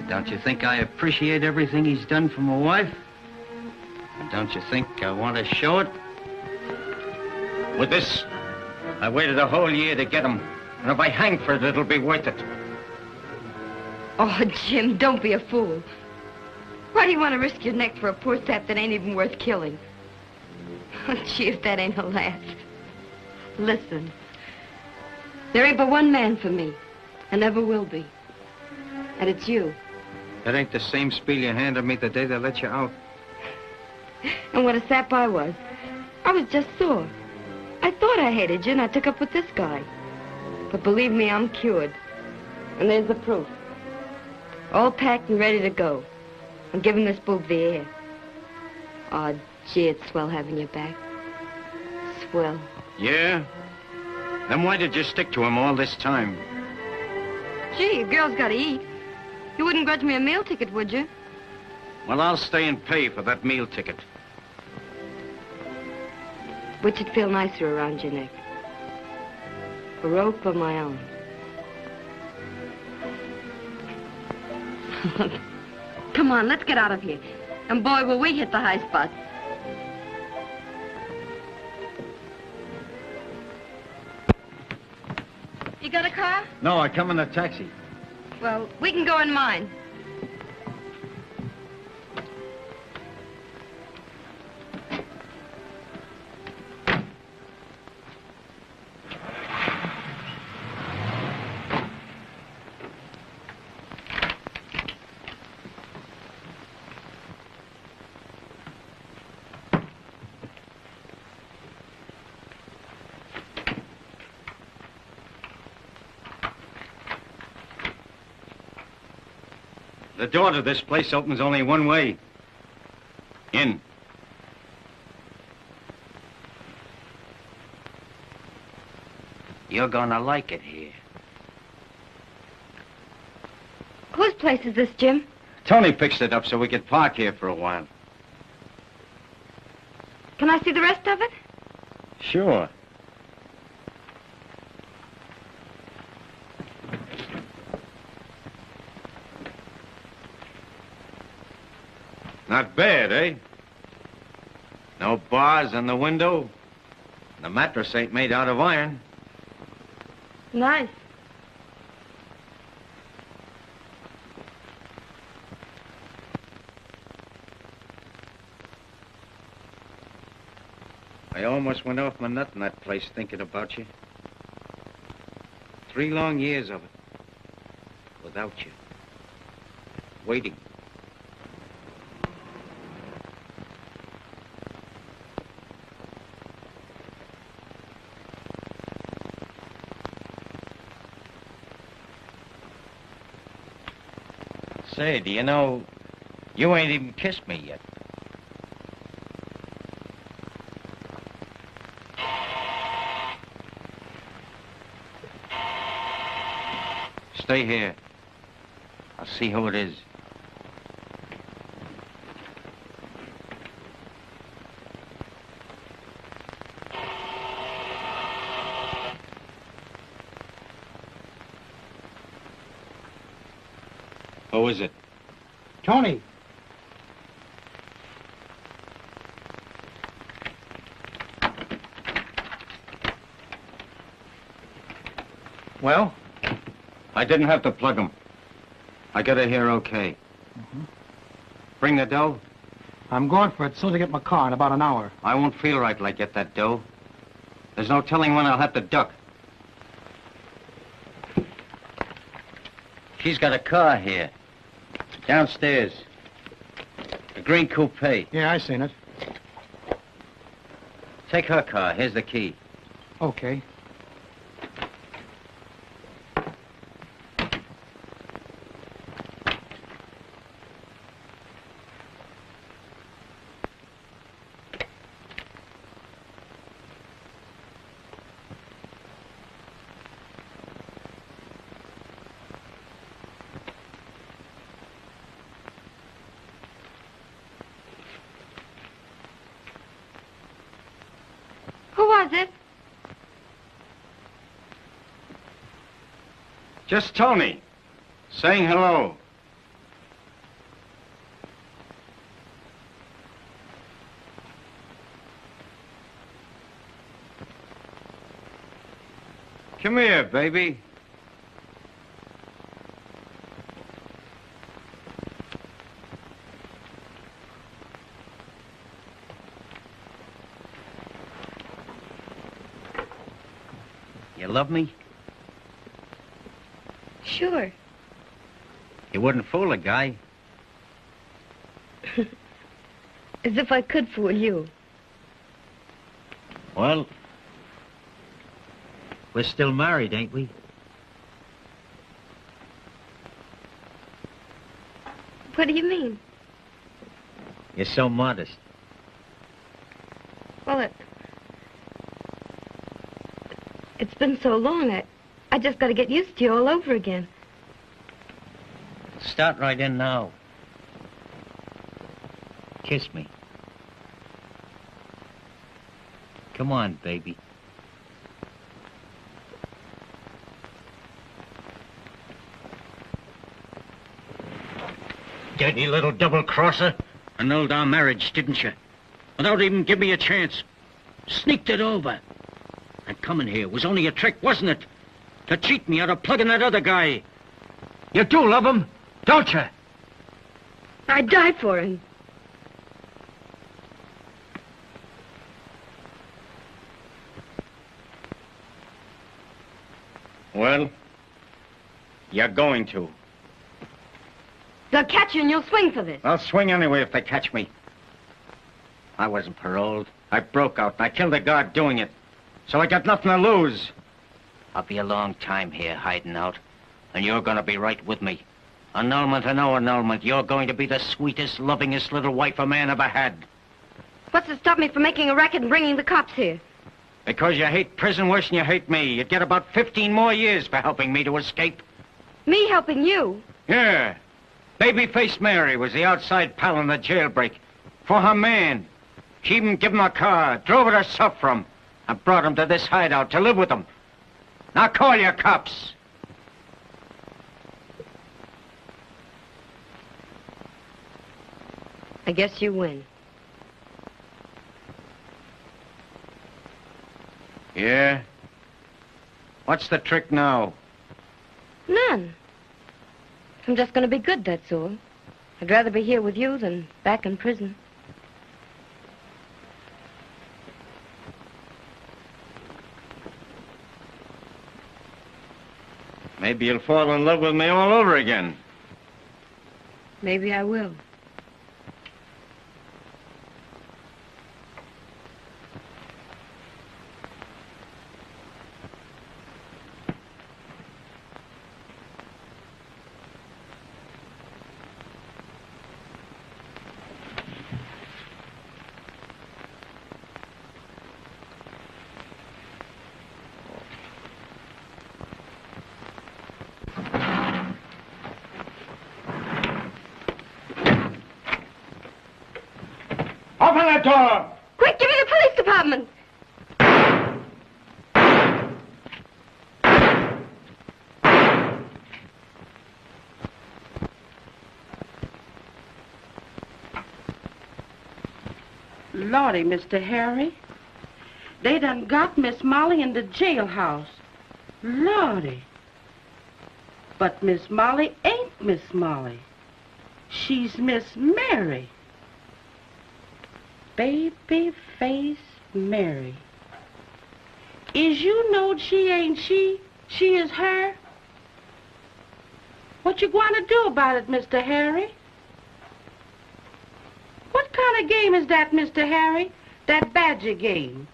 Don't you think I appreciate everything he's done for my wife? And don't you think I want to show it? With this, I waited a whole year to get him. And if I hang for it, it'll be worth it. Oh, Jim, don't be a fool. Why do you want to risk your neck for a poor sap that ain't even worth killing? Oh, gee, if that ain't a laugh. Listen, there ain't but one man for me, and never will be. And it's you. That ain't the same spiel you handed me the day they let you out. And what a sap I was. I was just sore. I thought I hated you, and I took up with this guy. But believe me, I'm cured. And there's the proof. All packed and ready to go. I'm giving this boob the air. Oh, gee, it's swell having you back. Swell. Yeah? Then why did you stick to him all this time? Gee, a girl's got to eat. You wouldn't grudge me a meal ticket, would you? Well, I'll stay and pay for that meal ticket. Which would feel nicer around your neck? A rope or my own? Come on, let's get out of here. And boy, will we hit the high spots. You got a car? No, I come in a taxi. Well, we can go in mine. The door to this place opens only one way. In. You're gonna like it here. Whose place is this, Jim? Tony fixed it up so we could park here for a while. Can I see the rest of it? Sure. Not bad, eh? No bars on the window. The mattress ain't made out of iron. Nice. I almost went off my nut in that place thinking about you. 3 long years of it. Without you. Waiting. Say, do you know, you ain't even kissed me yet. stay here. I'll see who it is. Who is it? Tony. Well? I didn't have to plug him. I got her here okay. Bring the dough? I'm going for it as soon as I get my car in about an hour. I won't feel right till I get that dough. There's no telling when I'll have to duck. She's got a car here. Downstairs. A green coupe. Yeah, I seen it. Take her car. Here's the key. Okay. Who was it? Just Tony. Saying hello. Come here, baby. You love me? Sure. You wouldn't fool a guy. As if I could fool you. Well, we're still married, ain't we? What do you mean? You're so modest. Well, it's been so long, I just got to get used to you all over again. Start right in now. Kiss me. Come on, baby. Dirty little double-crosser. Annulled our marriage, didn't you? Without even giving me a chance. Sneaked it over. And coming here was only a trick, wasn't it? To cheat me out of plugging that other guy. You do love him, don't you? I'd die for him. Well, you're going to. They'll catch you and you'll swing for this. I'll swing anyway if they catch me. I wasn't paroled. I broke out and I killed a guard doing it. So I got nothing to lose. I'll be a long time here hiding out. And you're going to be right with me. Annulment or no annulment, you're going to be the sweetest, lovingest little wife a man ever had. What's to stop me from making a racket and bringing the cops here? Because you hate prison worse than you hate me. You'd get about 15 more years for helping me to escape. Me helping you? Yeah. Baby-faced Mary was the outside pal in the jailbreak. For her man. She even gave him a car, drove it herself from him, and brought him to this hideout to live with him. Now call your cops. I guess you win. Yeah? What's the trick now? None. I'm just going to be good, that's all. I'd rather be here with you than back in prison. Maybe you'll fall in love with me all over again. Maybe I will. Janitor! Quick, give me the police department. Lordy, Mr. Harry. They done got Miss Molly in the jailhouse. Lordy. But Miss Molly ain't Miss Molly. She's Miss Mary. Baby face Mary. Is you knowed she ain't she? She is her? What you going to do about it, Mr. Harry? What kind of game is that, Mr. Harry? That badger game.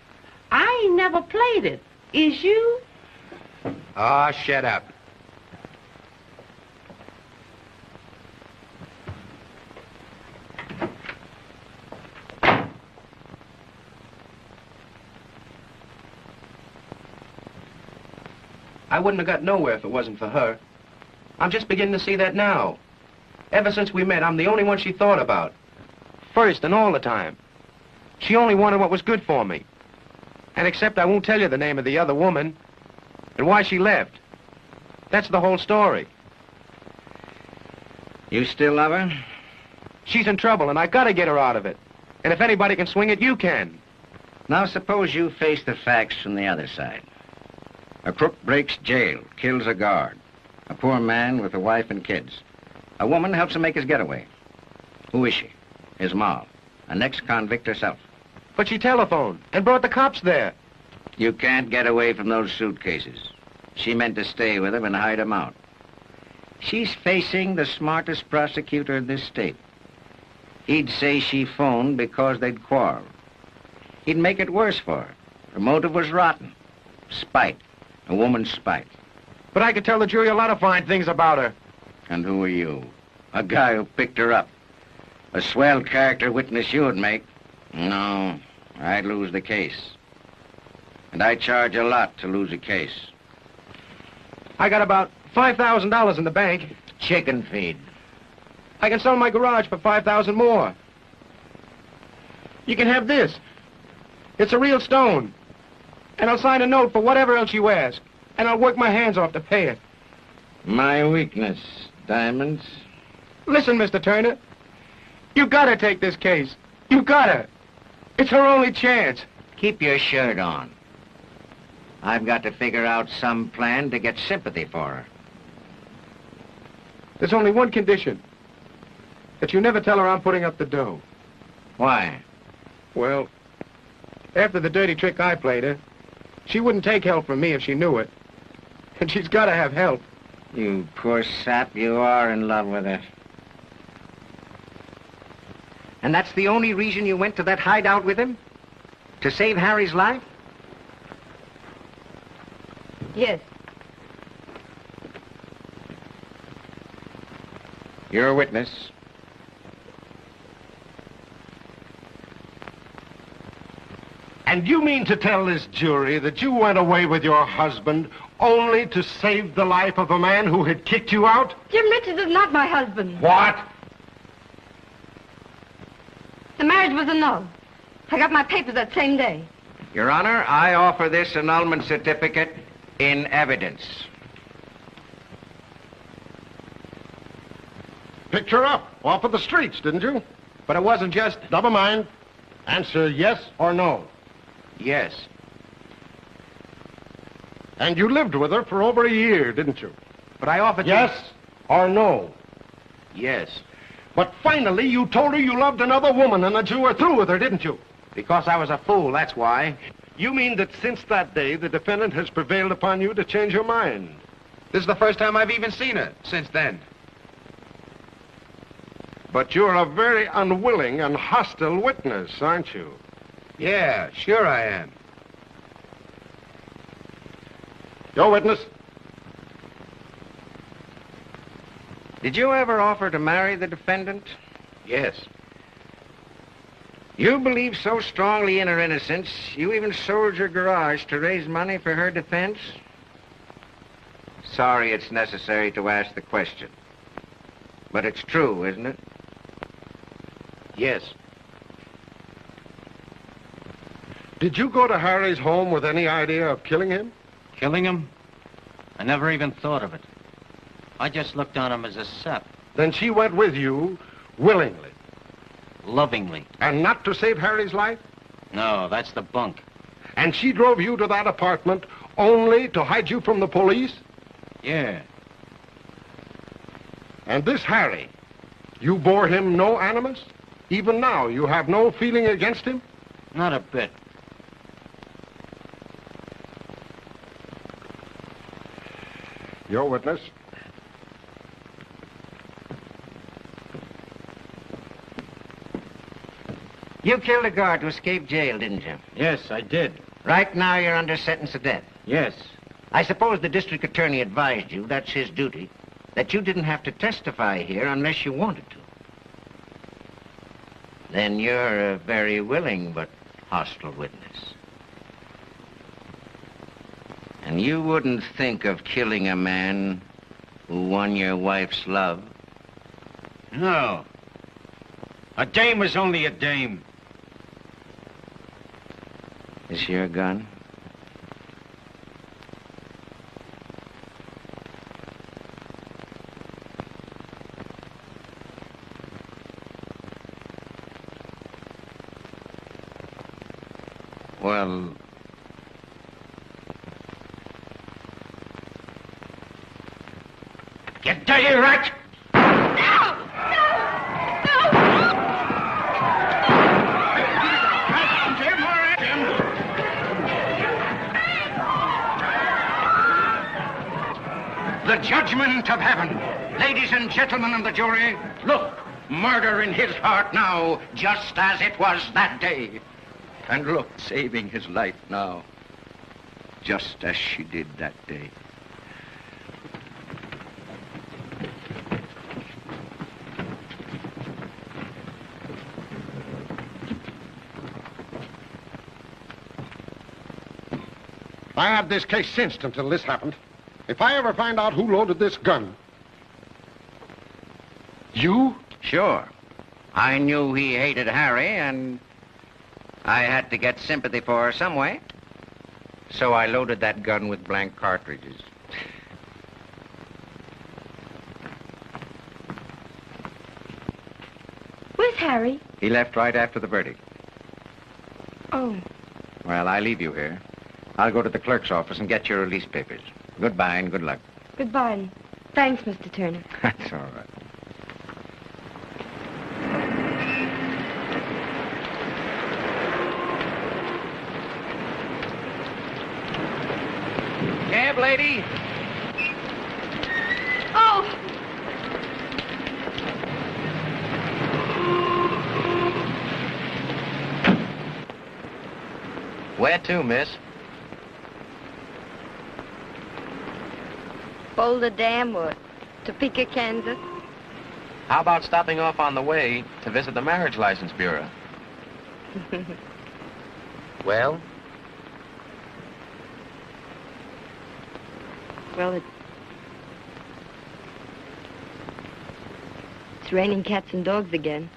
I ain't never played it. Is you? Oh, shut up. I wouldn't have got nowhere if it wasn't for her. I'm just beginning to see that now. Ever since we met, I'm the only one she thought about. First and all the time. She only wanted what was good for me. And except I won't tell you the name of the other woman and why she left. That's the whole story. You still love her? She's in trouble, and I gotta get her out of it. And if anybody can swing it, you can. Now suppose you face the facts from the other side. A crook breaks jail, kills a guard. A poor man with a wife and kids. A woman helps him make his getaway. Who is she? His mom. An ex-convict herself. But she telephoned and brought the cops there. You can't get away from those suitcases. She meant to stay with him and hide him out. She's facing the smartest prosecutor in this state. He'd say she phoned because they'd quarreled. He'd make it worse for her. Her motive was rotten. Spite. A woman's spite. But I could tell the jury a lot of fine things about her. And who are you? A guy who picked her up. A swell character witness you would make. No, I'd lose the case. And I charge a lot to lose a case. I got about $5,000 in the bank. Chicken feed. I can sell my garage for $5,000 more. You can have this. It's a real stone. And I'll sign a note for whatever else you ask. And I'll work my hands off to pay it. My weakness, diamonds. Listen, Mr. Turner. You gotta take this case. You gotta. It's her only chance. Keep your shirt on. I've got to figure out some plan to get sympathy for her. There's only one condition. That you never tell her I'm putting up the dough. Why? Well, after the dirty trick I played her, she wouldn't take help from me if she knew it. And she's gotta have help. You poor sap, you are in love with her. And that's the only reason you went to that hideout with him? To save Harry's life? Yes. You're a witness. And you mean to tell this jury that you went away with your husband only to save the life of a man who had kicked you out? Jim Richards is not my husband. What? The marriage was annulled. I got my papers that same day. Your Honor, I offer this annulment certificate in evidence. Picked her up off of the streets, didn't you? But it wasn't just... Never mind. Answer yes or no. Yes. And you lived with her for over a year, didn't you? But I offered Yes or no? Yes. But finally you told her you loved another woman and that you were through with her, didn't you? Because I was a fool, that's why. You mean that since that day, the defendant has prevailed upon you to change your mind? This is the first time I've even seen her since then. But you're a very unwilling and hostile witness, aren't you? Yeah, sure I am. Your witness. Did you ever offer to marry the defendant? Yes. You believe so strongly in her innocence, you even sold your garage to raise money for her defense? Sorry it's necessary to ask the question. But it's true, isn't it? Yes. Did you go to Harry's home with any idea of killing him? Killing him? I never even thought of it. I just looked on him as a sap. Then she went with you willingly. Lovingly. And not to save Harry's life? No, that's the bunk. And she drove you to that apartment only to hide you from the police? Yeah. And this Harry, you bore him no animus? Even now, you have no feeling against him? Not a bit. Your witness. You killed a guard to escape jail, didn't you? Yes, I did. Right now you're under sentence of death. Yes. I suppose the district attorney advised you, that's his duty, that you didn't have to testify here unless you wanted to. Then you're a very willing but hostile witness. And you wouldn't think of killing a man who won your wife's love? No. A dame is only a dame. Is your gun? Well, get dirty, rat! The judgment of heaven. Ladies and gentlemen of the jury, look, murder in his heart now, just as it was that day. And look, saving his life now, just as she did that day. I had this case cinched until this happened. If I ever find out who loaded this gun... You? Sure. I knew he hated Harry, and I had to get sympathy for her some way. So I loaded that gun with blank cartridges. Where's Harry? He left right after the verdict. Oh. Well, I leave you here. I'll go to the clerk's office and get your release papers. Goodbye and good luck. Goodbye. And thanks, Mr. Turner. That's all right. Cab lady? Oh! Where to, miss? Boulder Dam or Topeka, Kansas. How about stopping off on the way to visit the Marriage License Bureau? Well? Well, it's raining cats and dogs again.